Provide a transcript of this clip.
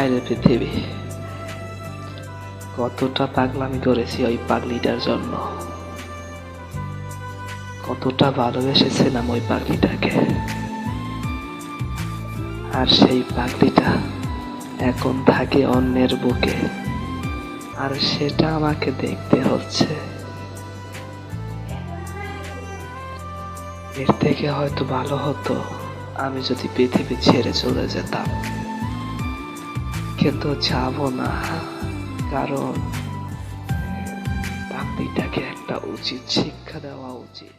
হায়রে পৃথিবী, কতটা পাগলামি করেছি ওই পাগলিটার জন্য, কতটা ভালোবেসেছিলাম ওই পাগলিটাকে। আর সেই পাগলিটা এখন থাকে অন্যের বুকে, আর সেটা আমাকে দেখতে হচ্ছে। এর থেকে হয়তো ভালো হতো আমি যদি পৃথিবী ছেড়ে চলে যেতাম, কিন্তু যাব না, কারণ পাগলিটাকে একটা উচিত শিক্ষা দেওয়া উচিত।